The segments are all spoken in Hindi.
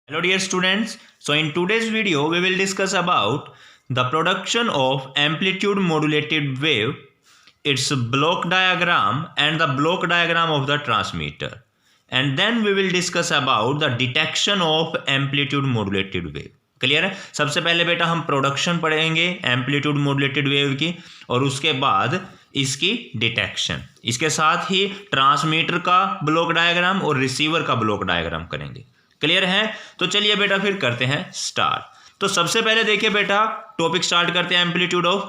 Hello dear students, so in today's video we will discuss about the production of amplitude modulated wave, its block diagram and the block diagram of the transmitter, and then we will discuss about the detection of amplitude modulated wave. Clear है। सबसे पहले बेटा हम प्रोडक्शन पढ़ेंगे एम्पलीट्यूड मॉड्यूलेटेड वेव की और उसके बाद इसकी डिटेक्शन, इसके साथ ही ट्रांसमीटर का ब्लॉक डायग्राम और रिसीवर का ब्लॉक डायग्राम करेंगे। क्लियर है। तो चलिए बेटा फिर करते हैं स्टार्ट। तो सबसे पहले देखिए बेटा टॉपिक स्टार्ट करते हैं amplitude of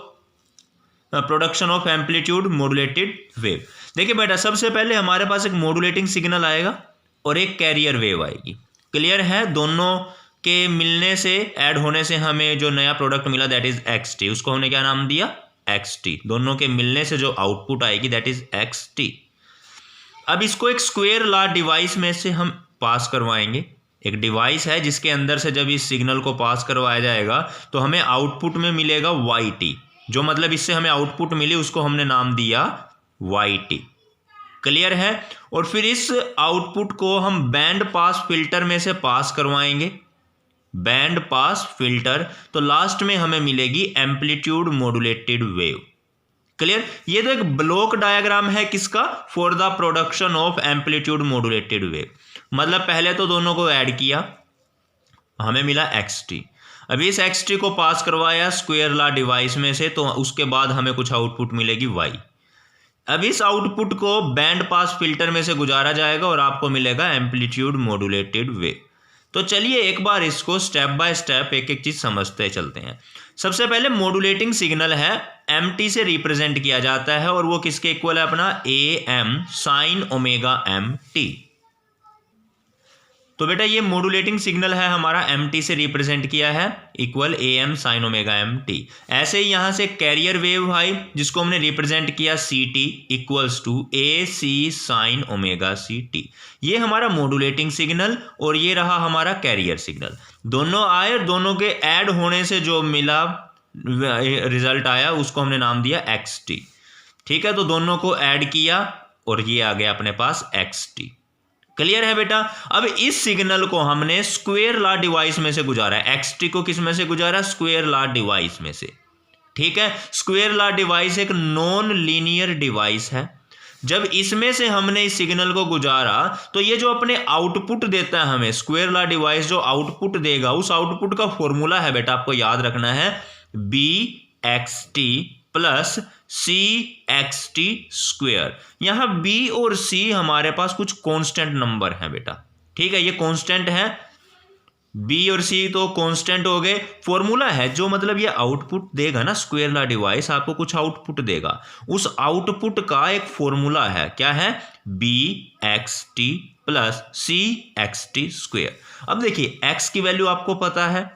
production of amplitude modulated wave. देखिए बेटा सबसे पहले हमारे पास एक मॉड्यूलेटिंग सिग्नल आएगा और एक कैरियर वेव आएगी। क्लियर है। दोनों के मिलने से ऐड होने से हमें जो नया प्रोडक्ट मिला दैट इज एक्स टी, उसको हमने क्या नाम दिया एक्स टी। दोनों के मिलने से जो आउटपुट आएगी दैट इज एक्स टी। अब इसको एक स्क्वायर लॉ डिवाइस में से हम पास करवाएंगे। एक डिवाइस है जिसके अंदर से जब इस सिग्नल को पास करवाया जाएगा तो हमें आउटपुट में मिलेगा वाई टी, जो मतलब इससे हमें आउटपुट मिली उसको हमने नाम दिया वाई टी। क्लियर है। और फिर इस आउटपुट को हम बैंड पास फिल्टर में से पास करवाएंगे, बैंड पास फिल्टर, तो लास्ट में हमें मिलेगी एम्पलीट्यूड मॉड्यूलेटेड वेव। क्लियर। ये तो एक ब्लॉक डायग्राम है किसका, for the production of amplitude modulated wave. मतलब पहले तो दोनों को ऐड किया, हमें मिला एक्स टी। अभी इस एक्स टी को पास करवाया स्क्वायर लॉ डिवाइस में से, तो उसके बाद हमें कुछ आउटपुट मिलेगी वाई। अब इस आउटपुट को बैंड पास फिल्टर में से गुजारा जाएगा और आपको मिलेगा एम्पलीट्यूड मॉड्यूलेटेड वेव। तो चलिए एक बार इसको स्टेप बाय स्टेप एक एक चीज समझते चलते हैं। सबसे पहले मॉड्यूलेटिंग सिग्नल है एम टी से रिप्रेजेंट किया जाता है और वो किसके इक्वल है अपना A M sine omega M T. तो बेटा ये मॉड्यूलेटिंग सिग्नल है हमारा एम टी से रिप्रेजेंट किया है equal A M sine omega M T. ऐसे ही यहां से कैरियर वेव आई जिसको हमने रिप्रेजेंट किया C T equals to A C sine omega C T. ये हमारा मॉड्यूलेटिंग सिग्नल और ये रहा हमारा कैरियर सिग्नल। दोनों आए, दोनों के ऐड होने से जो मिला रिजल्ट आया उसको हमने नाम दिया एक्स टी। ठीक है। तो दोनों को ऐड किया और ये आ गया अपने पास एक्स टी। क्लियर है बेटा। अब इस सिग्नल को हमने स्क्वायर लॉ डिवाइस में से गुजारा है। एक्स टी को किस में से गुजारा, स्क्वायर लॉ डिवाइस में से। ठीक है। स्क्वायर लॉ डिवाइस एक नॉन लीनियर डिवाइस है। जब इसमें से हमने इस सिग्नल को गुजारा तो ये जो अपने आउटपुट देता है हमें, स्क्वायर लॉ डिवाइस जो आउटपुट देगा उस आउटपुट का फॉर्मूला है बेटा, आपको याद रखना है, बी एक्स टी प्लस सी एक्स टी स्क्वेयर। यहां बी और सी हमारे पास कुछ कांस्टेंट नंबर है बेटा। ठीक है। ये कांस्टेंट है, बी और सी तो कांस्टेंट हो गए। फॉर्मूला है जो मतलब ये आउटपुट देगा ना, स्क्वायर लॉ डिवाइस आपको कुछ आउटपुट देगा, उस आउटपुट का एक फॉर्मूला है। क्या है, बी एक्स टी प्लस सी एक्स टी स्क्वेयर। अब देखिए एक्स की वैल्यू आपको पता है,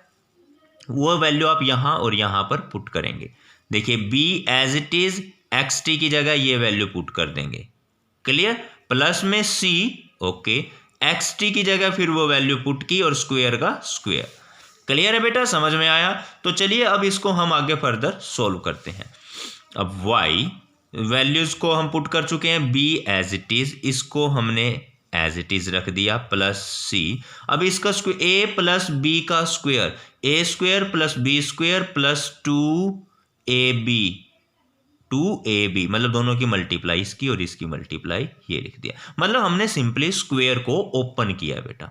वो वैल्यू आप यहां और यहां पर पुट करेंगे। देखिए B as it is X T की जगह ये वैल्यू पुट कर देंगे। क्लियर। प्लस में सी, ओके, एक्स टी की जगह फिर वो वैल्यू पुट की और स्क्वायर का स्क्वायर। क्लियर है बेटा, समझ में आया। तो चलिए अब इसको हम आगे फर्दर सोल्व करते हैं। अब वाई वैल्यूज को हम पुट कर चुके हैं, बी एज इट इज, इसको हमने एज इट इज रख दिया, प्लस सी। अब इसका ए प्लस बी का square, A square plus B square plus two A B, मतलब दोनों की मल्टीप्लाई, इसकी और इसकी मल्टीप्लाई ये लिख दिया। मतलब हमने सिंपली स्क्वायर को ओपन किया बेटा।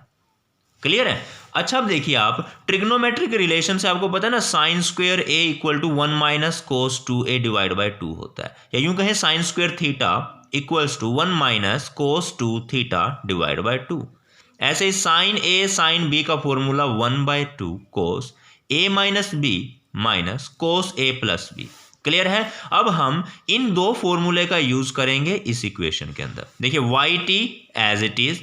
क्लियर है। अच्छा अब देखिए आप ट्रिग्नोमेट्रिक रिलेशन से आपको पता है ना, sine square A equal to 1 minus cos 2a divide by 2 होता है, या यूं कहें sine square theta equals to 1 minus cos 2 theta divide by 2। ऐसे ही साइन ए साइन बी का formula 1/2 cos A minus B minus cos A plus B. Clear है। अब हम इन दो फॉर्मूले का यूज करेंगे इस इक्वेशन के अंदर। देखिए y t as it is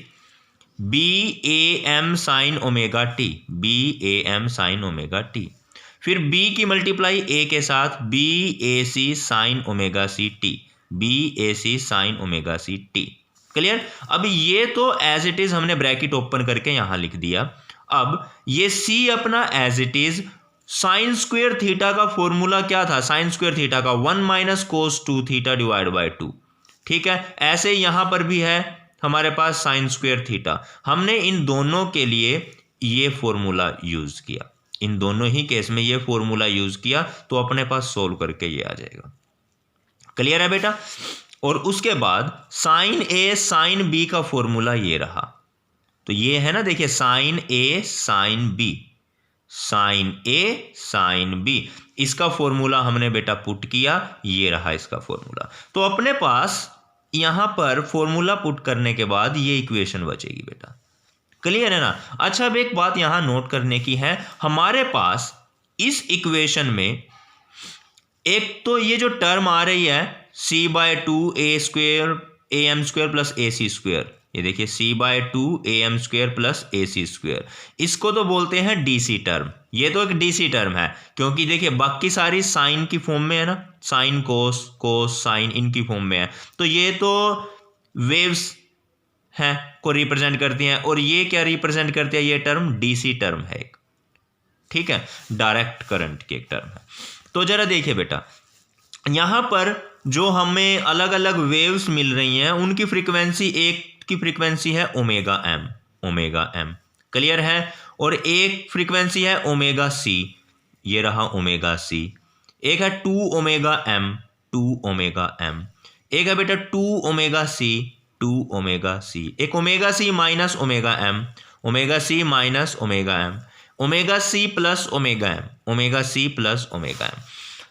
b a M sine omega t, b a M sine omega t, फिर बी की मल्टीप्लाई ए के साथ b a C sine omega C t, b a C sine omega C t. Clear. अब ये तो एज इट इज हमने ब्रैकेट ओपन करके यहां लिख दिया। अब ये सी अपना as it is, sine square theta का फॉर्मूला क्या था, साइन स्क्वायर थीटा का 1 minus cos 2 theta divide by 2। ठीक है। ऐसे यहां पर भी है हमारे पास साइन स्क्वायर थीटा। हमने इन दोनों के लिए ये फॉर्मूला यूज किया, इन दोनों ही केस में ये फॉर्मूला यूज किया तो अपने पास सोल्व करके ये आ जाएगा। क्लियर है बेटा। और उसके बाद साइन ए साइन बी का फॉर्मूला ये रहा, तो ये है ना, देखिए sign A sine B, sign A sine B, इसका फॉर्मूला हमने बेटा पुट किया, ये रहा इसका फॉर्मूला। तो अपने पास यहां पर फॉर्मूला पुट करने के बाद ये इक्वेशन बचेगी बेटा। क्लियर है ना। अच्छा, अब एक बात यहां नोट करने की है, हमारे पास इस इक्वेशन में एक तो ये जो टर्म आ रही है c/2 a square am square plus ac square, ये देखिए c/2 am square plus ac square, इसको तो बोलते हैं डीसी टर्म। ये तो एक डीसी टर्म है क्योंकि देखिए बाकी सारी साइन की फॉर्म में है ना, साइन कोस कोस साइन इनकी फॉर्म में है, तो ये तो वेव्स हैं को रिप्रेजेंट करती हैं, और ये क्या रिप्रेजेंट करती है, ये टर्म डीसी टर्म है एक, ठीक है, डायरेक्ट करंट की एक टर्म है। तो जरा देखिए बेटा, यहां पर जो हमें अलग अलग वेव्स मिल रही हैं उनकी फ्रीक्वेंसी, एक की फ्रीक्वेंसी है ओमेगा एम, क्लियर है, और एक फ्रीक्वेंसी है ओमेगा सी, ये रहा ओमेगा सी, एक है 2 ओमेगा एम, एक है बेटा 2 ओमेगा सी, एक omega C minus omega M, omega C minus omega M, omega C plus omega M, omega C plus omega M.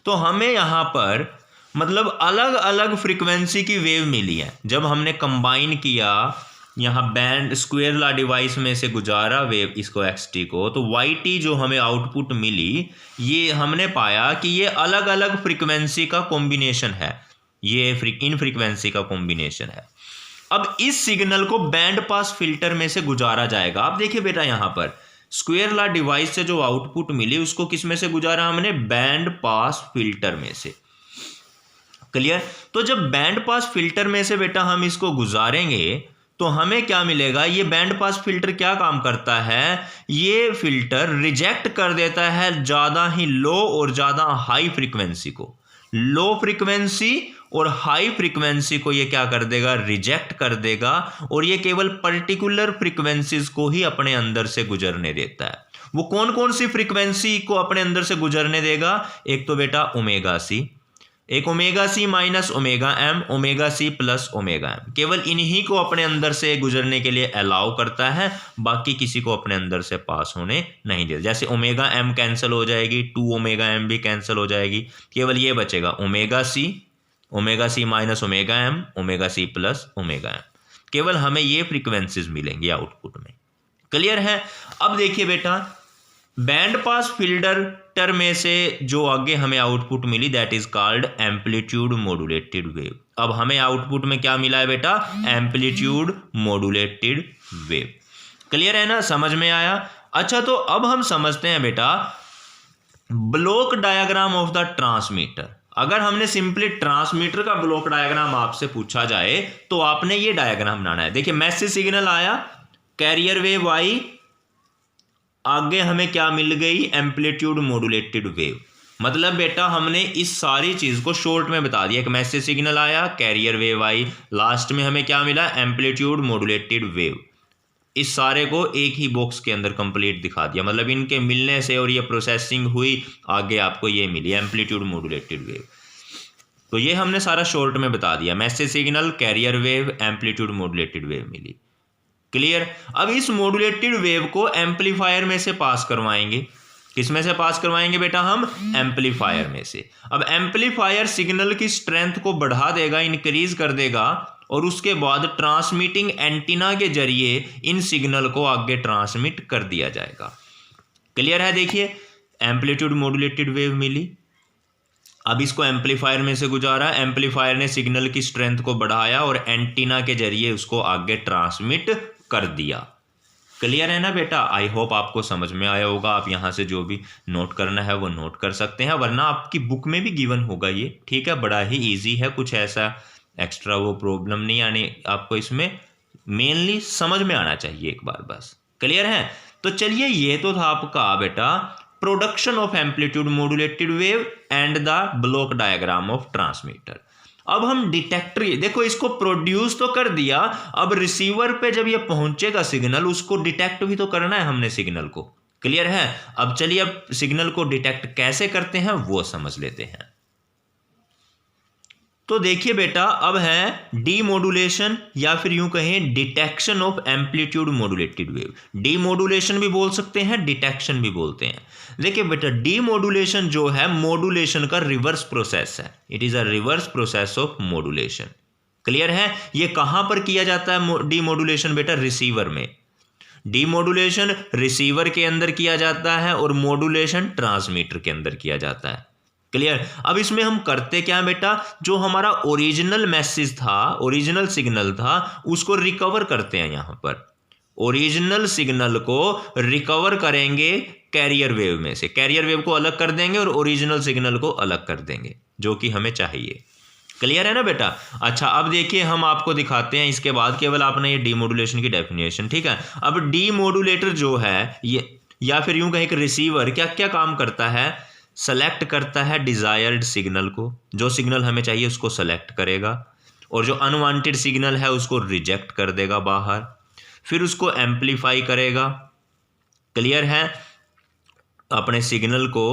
तो हमें यहाँ पर मतलब अलग अलग फ्रीक्वेंसी की वेव मिली है। जब हमने कंबाइन किया, यहाँ बैंड स्क्वायर लॉ डिवाइस में से गुजारा वेव इसको xt को, तो yt जो हमें आउटपुट मिली, ये हमने पाया कि ये अलग अलग फ्रीक्वेंसी का कॉम्बिनेशन है, ये इन फ्रीक्वेंसी का कॉम्बिनेशन है। अब इस सिग्नल को बैंड पास फिल्टर में से गुजारा जाएगा। आप देखिए बेटा, यहाँ पर स्क्वायर लॉ डिवाइस से जो आउटपुट मिली उसको किस में से गुजारा हमने, बैंड पास फिल्टर में से। क्लियर। तो जब बैंड पास फिल्टर में से बेटा हम इसको गुजारेंगे तो हमें क्या मिलेगा, ये बैंड पास फिल्टर क्या काम करता है, ये फिल्टर रिजेक्ट कर देता है ज़्यादा ही लो और ज़्यादा हाई फ्रीक्वेंसी को, लो फ्रीक्वेंसी और हाई फ्रीक्वेंसी को ये क्या कर देगा, रिजेक्ट कर देगा, और ये केवल पर्टिकुलर फ्रीक्वेंसीज को ही अपने अंदर से गुजरने देता है। वो कौन कौन सी फ्रीक्वेंसी को अपने अंदर से गुजरने देगा, एक तो बेटा ओमेगा सी, एक omega C minus omega M, omega C plus omega M, केवल इन्हीं को अपने अंदर से गुजरने के लिए अलाउ करता है, बाकी किसी को अपने अंदर से पास होने नहीं देता। जैसे ओमेगा एम कैंसिल हो जाएगी, 2 ओमेगा एम भी कैंसिल हो जाएगी, केवल ये बचेगा omega C minus omega M, omega C plus omega M, केवल हमें ये फ्रीक्वेंसीज मिलेंगी आउटपुट में। क्लियर है। अब देखिए बेटा, बैंड पास फिल्टर में से जो आगे हमें आउटपुट मिली, that is called amplitude modulated wave. अब हमें आउटपुट में क्या मिला है बेटा, एम्पलीट्यूड मॉड्यूलेटेड वेव। क्लियर है ना, समझ में आया। अच्छा, तो अब हम समझते हैं बेटा block diagram of the transmitter. अगर हमने सिंपली ट्रांसमीटर का ब्लॉक डायग्राम आपसे पूछा जाए तो आपने ये डायग्राम बनाना है। देखिए, मैसेज सिग्नल आया, कैरियर वेव आई, आगे हमें क्या मिल गई, एम्पलीट्यूड मॉड्यूलेटेड वेव। मतलब बेटा हमने इस सारी चीज को शॉर्ट में बता दिया, एक मैसेज सिग्नल आया, कैरियर वेव आई, लास्ट में हमें क्या मिला, एम्पलीट्यूड मॉड्यूलेटेड वेव। इस सारे को एक ही बॉक्स के अंदर कंप्लीट दिखा दिया, मतलब इनके मिलने से और ये प्रोसेसिंग हुई, आगे आपको ये मिली एम्पलीट्यूड मॉड्यूलेटेड वेव। तो ये हमने सारा शॉर्ट में बता दिया, message signal, carrier wave, amplitude modulated wave मिली। क्लियर। अब इस मॉड्यूलेटेड वेव को एम्पलीफायर में से पास करवाएंगे। किस में से पास करवाएंगे बेटा, हम एम्पलीफायर में से। अब एम्पलीफायर सिग्नल की स्ट्रेंथ को बढ़ा देगा, इंक्रीज कर देगा, और उसके बाद ट्रांसमिटिंग एंटीना के जरिए इन सिग्नल को आगे ट्रांसमिट कर दिया जाएगा। क्लियर है। देखिए, एम्पलीट्यूड मॉड्यूलेटेड वेव मिली, अब इसको एम्पलीफायर में से गुजारा, एम्पलीफायर ने सिग्नल की स्ट्रेंथ को बढ़ाया और एंटीना के जरिए उसको आगे ट्रांसमिट कर दिया। क्लियर है ना बेटा। आई होप आपको समझ में आया होगा। आप यहाँ से जो भी नोट करना है वो नोट कर सकते हैं, वरना आपकी बुक में भी गिवन होगा ये, ठीक है। बड़ा ही इजी है, कुछ ऐसा एक्स्ट्रा वो प्रॉब्लम नहीं आनी आपको, इसमें मेनली समझ में आना चाहिए एक बार बस। क्लियर है। तो चलिए, ये तो था आपका बेटा production of amplitude modulated wave and the block diagram of transmitter. अब हम डिटेक्टर, देखो इसको प्रोड्यूस तो कर दिया, अब रिसीवर पे जब ये पहुंचेगा सिग्नल, उसको डिटेक्ट भी तो करना है हमने सिग्नल को। क्लियर है? अब चलिए अब सिग्नल को डिटेक्ट कैसे करते हैं वो समझ लेते हैं। तो देखिए बेटा, अब है डीमोडुलेशन या फिर यूं कहें detection of amplitude modulated wave. Demodulation भी बोल सकते हैं, डिटेक्शन भी बोलते हैं। देखिए बेटा, डीमोडुलेशन जो है मॉड्यूलेशन का रिवर्स प्रोसेस है। It is a reverse process of modulation. Clear है? ये कहां पर किया जाता है डीमोडुलेशन बेटा? रिसीवर में। डीमोडुलेशन रिसीवर के अंदर किया जाता है और मॉड्यूलेशन ट्रांसमीटर के अंदर किया जाता है। क्लियर? अब इसमें हम करते क्या है बेटा, जो हमारा ओरिजिनल मैसेज था, ओरिजिनल सिग्नल था, उसको रिकवर करते हैं। यहां पर ओरिजिनल सिग्नल को रिकवर करेंगे कैरियर वेव में से। कैरियर वेव को अलग कर देंगे और ओरिजिनल सिग्नल को अलग कर देंगे, जो कि हमें चाहिए। क्लियर है ना बेटा? अच्छा, अब देखिए हम आपको दिखाते हैं इसके बाद, केवल आपने ये डीमोडुलेशन की डेफिनेशन, ठीक है। अब डीमोडुलेटर जो है ये, या फिर यूं कहें कि रिसीवर क्या क्या काम करता है? सेलेक्ट करता है डिजायर्ड सिग्नल को, जो सिग्नल हमें चाहिए उसको सेलेक्ट करेगा, और जो अनवांटेड सिग्नल है उसको रिजेक्ट कर देगा बाहर, फिर उसको एम्पलीफाई करेगा। क्लियर है? अपने सिग्नल को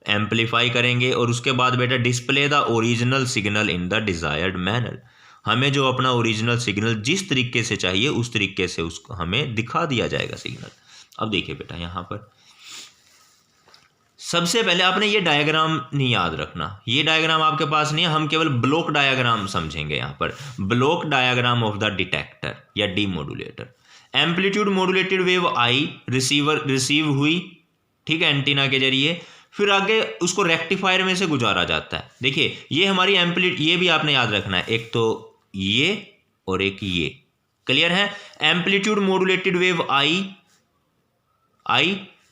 एम्पलीफाई करेंगे और उसके बाद बेटा display the original signal in the desired manner. हमें जो अपना ओरिजिनल सिग्नल जिस तरीके से चाहिए उस तरीके से उसको हमें दिखा दिया जाएगा सिग्नल। अब देखिए बेटा, यहाँ पर सबसे पहले आपने ये डायग्राम नहीं याद रखना, ये डायग्राम आपके पास नहीं है, हम केवल ब्लॉक डायग्राम समझेंगे। यहाँ पर block diagram of the detector या डीमोडुलेटर। एम्पलीट्यूड मॉड्यूलेटेड वेव आई, रिसीव हुई, ठीक है, एंटीना के जरिए, फिर आगे उसको रेक्टिफायर में से गुजारा जाता है। देखिए ये हमारी ये भी आपने याद रखना है, एक तो ये और एक ये। क्लियर है? एम्पलीट्यूड मॉड्यूलेटेड वेव आई,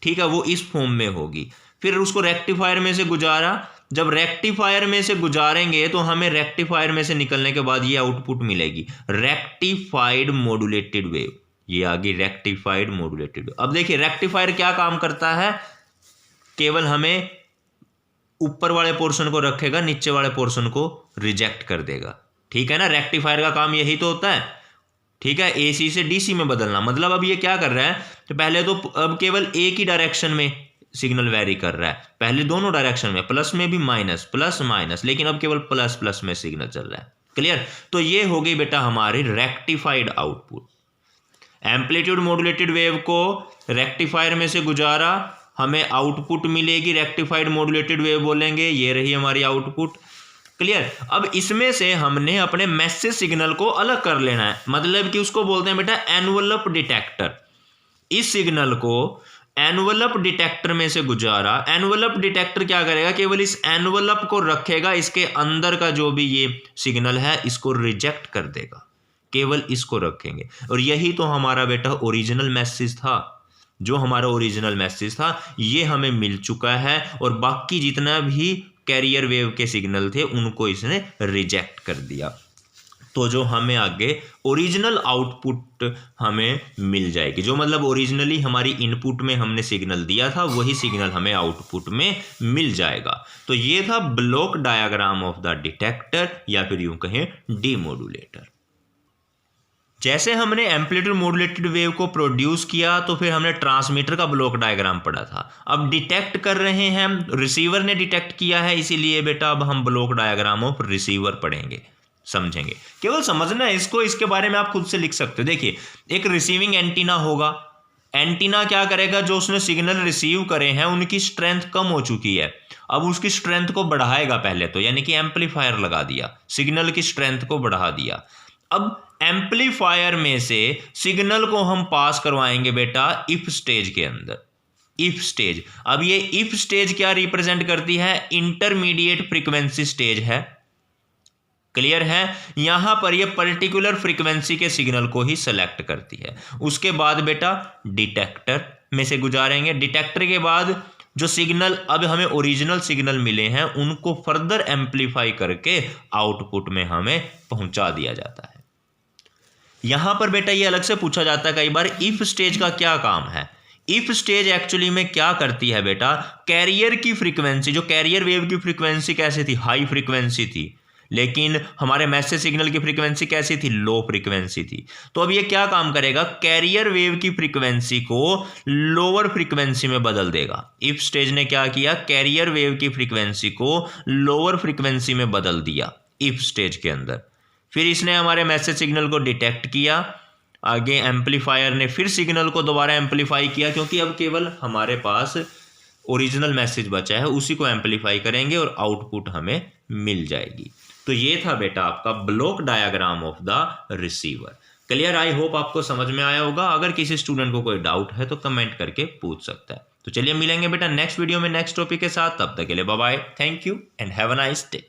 ठीक है, वो इस फॉर्म में होगी, फिर उसको रेक्टिफायर में से गुजारा। जब रेक्टिफायर में से गुजारेंगे तो हमें रेक्टिफायर में से निकलने के बाद ये आउटपुट मिलेगी, रेक्टिफाइड मॉड्यूलेटेड वेव। ये आ गई रेक्टिफाइड मॉड्यूलेटेड वेव। अब देखिए रेक्टिफायर क्या काम करता है, केवल हमें ऊपर वाले पोर्शन को रखेगा, नीचे वाले पोर्शन को रिजेक्ट कर देगा। ठीक है ना? रेक्टिफायर का काम यही तो होता है, ठीक है, एसी से डीसी में बदलना। मतलब अब ये क्या कर रहा है, तो पहले तो अब केवल एक ही डायरेक्शन में सिग्नल वेरी कर रहा है, पहले दोनों डायरेक्शन में, प्लस में भी माइनस, प्लस माइनस, लेकिन अब केवल प्लस प्लस में सिग्नल चल रहा है। क्लियर? तो ये हो गई बेटा हमारी rectified output. Amplitude modulated wave को रेक्टिफायर में से गुजारा, हमें आउटपुट मिलेगी, रेक्टिफाइड मॉड्यूलेटेड वेव बोलेंगे, ये रही हमारी आउटपुट। क्लियर? अब इसमें से हमने अपने मैसेज सिग्नल को अलग कर लेना है, मतलब कि उसको बोलते हैं बेटा एनवलप डिटेक्टर। इस सिग्नल को एनवलप डिटेक्टर में से गुजारा। एनवलप डिटेक्टर क्या करेगा, केवल इस एनवलप को रखेगा, इसके अंदर का जो भी ये सिग्नल है इसको रिजेक्ट कर देगा, केवल इसको रखेंगे। और यही तो हमारा बेटा ओरिजिनल मैसेज था, जो हमारा ओरिजिनल मैसेज था ये हमें मिल चुका है, और बाकी जितना भी कैरियर वेव के सिग्नल थे उनको इसने रिजेक्ट कर दिया। तो जो हमें आगे ओरिजिनल आउटपुट हमें मिल जाएगी, जो मतलब ओरिजिनली हमारी इनपुट में हमने सिग्नल दिया था वही सिग्नल हमें आउटपुट में मिल जाएगा। तो ये था block diagram of the detector या फिर यूं कहें डीमोडुलेटर। जैसे हमने एम्पलीट्यूड मॉड्यूलेटेड वेव को प्रोड्यूस किया तो फिर हमने ट्रांसमीटर का ब्लॉक डायग्राम पढ़ा था। अब डिटेक्ट कर रहे हैं, रिसीवर ने डिटेक्ट किया है, इसीलिए बेटा अब हम ब्लॉक डायग्राम ऑफ रिसीवर पढ़ेंगे, समझेंगे। केवल समझना है इसको, इसके बारे में आप खुद से लिख सकते हो। देखिए एक रिसीविंग एंटीना होगा, एंटीना क्या करेगा, जो उसने सिग्नल रिसीव करे हैं उनकी स्ट्रेंथ कम हो चुकी है, अब उसकी स्ट्रेंथ को बढ़ाएगा पहले तो, यानी कि एम्पलीफायर लगा दिया, सिग्नल की स्ट्रेंथ को बढ़ा दिया। अब एम्पलीफायर में से सिग्नल को हम पास करवाएंगे बेटा इफ स्टेज के अंदर, इफ स्टेज। अब ये इफ स्टेज क्या रिप्रेजेंट करती है, इंटरमीडिएट फ्रीक्वेंसी स्टेज है। क्लियर है? यहां पर ये पर्टिकुलर फ्रीक्वेंसी के सिग्नल को ही सेलेक्ट करती है। उसके बाद बेटा डिटेक्टर में से गुजारेंगे, डिटेक्टर के बाद जो सिग्नल अब हमें ओरिजिनल सिग्नल मिले हैं उनको फर्दर एम्पलीफाई करके आउटपुट में हमें पहुंचा दिया जाता है। यहां पर बेटा ये अलग से पूछा जाता है कई बार, इफ स्टेज का क्या काम है। इफ स्टेज एक्चुअली में क्या करती है बेटा, कैरियर की फ्रीक्वेंसी, जो कैरियर वेव की फ्रीक्वेंसी कैसे थी, हाई फ्रीक्वेंसी थी, लेकिन हमारे मैसेज सिग्नल की फ्रीक्वेंसी कैसी थी, लो फ्रीक्वेंसी थी। तो अब ये क्या काम करेगा, कैरियर वेव की फ्रीक्वेंसी को लोअर फ्रीक्वेंसी में बदल देगा। इफ स्टेज ने क्या किया, कैरियर वेव की फ्रीक्वेंसी को लोअर फ्रीक्वेंसी में बदल दिया इफ स्टेज के अंदर। फिर इसने हमारे मैसेज सिग्नल को डिटेक्ट किया, आगे एम्पलीफायर ने फिर सिग्नल को दोबारा एम्पलीफाई किया, क्योंकि अब केवल हमारे पास ओरिजिनल मैसेज बचा है, उसी को एम्पलीफाई करेंगे और आउटपुट हमें मिल जाएगी। तो ये था बेटा आपका block diagram of the receiver. Clear, I hope आपको समझ में आया होगा। अगर किसी स्टूडेंट को कोई डाउट है तो कमेंट करके पूछ सकता है। तो चलिए मिलेंगे बेटा नेक्स्ट वीडियो में नेक्स्ट टॉपिक के साथ, तब तक के लिए bye bye, thank you and have a nice day.